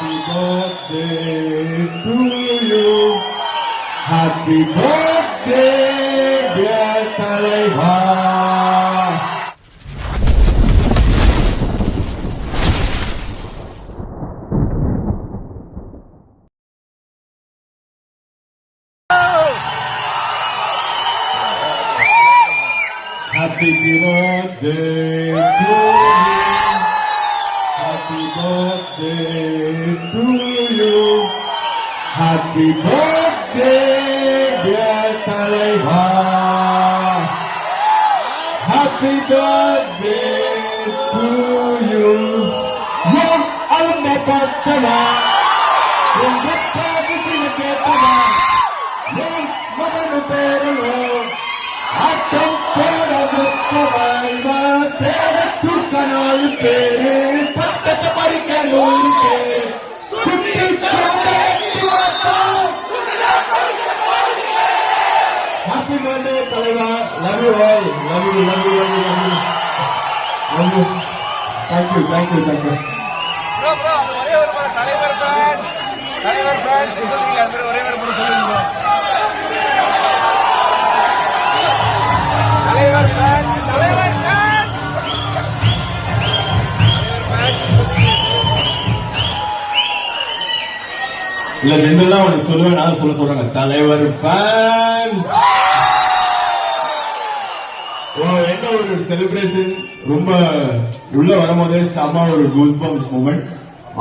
Happy birthday to you. Happy birthday, dear Talaiva. Happy birthday to you. Happy birthday to you. Happy birthday, dear Talaiva. Happy birthday to you. Yung almapagtala, yung nagpapasiniketala, yung mamanupero mo, at ang pera mo kamay matera tu kanal pere, pagkatapari kanul pere, kundi chale tuwato, Happy birthday, Talaiva. Love you all. Love you. Thank you. Bro, ஒரே ஒரு முறை தலைவர் fans சொல்லுங்க. அது ஒரே ஒரு முறை சொல்லுங்க. தலைவர் ஃபேன்ஸ். இல்ல ஜெனரலா உனக்கு சொல்லுவேன், நான் சொல்றாங்க தலைவர் ஃபேன்ஸ். என்ன ஒரு செலிப்ரேஷன், ரொம்ப உள்ள வரும்போதே செம ஒரு கூஸ் பம்ப்ஸ் மூமெண்ட்.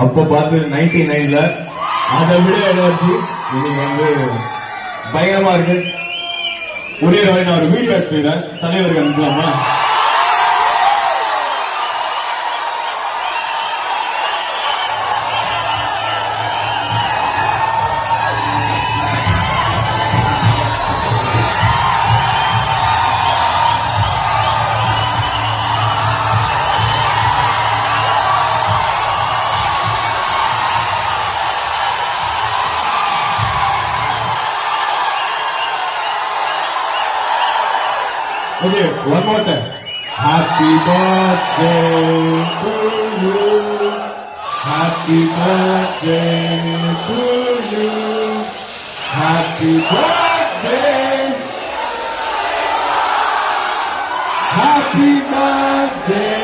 அப்ப பார்த்து 99ல அதை விட எனர்ஜி இன்னைக்கு வந்து பயங்கரமா இருக்கு. ஒரே நான் ஒரு வீடியோ எடுத்துக்கிறேன், தலைவருக்கு அனுப்பலாமா? Okay, one more time. Happy birthday to you. Happy birthday to you. Happy birthday. Happy birthday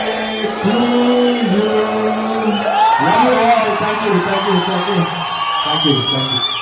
to you. Love you all. Thank you.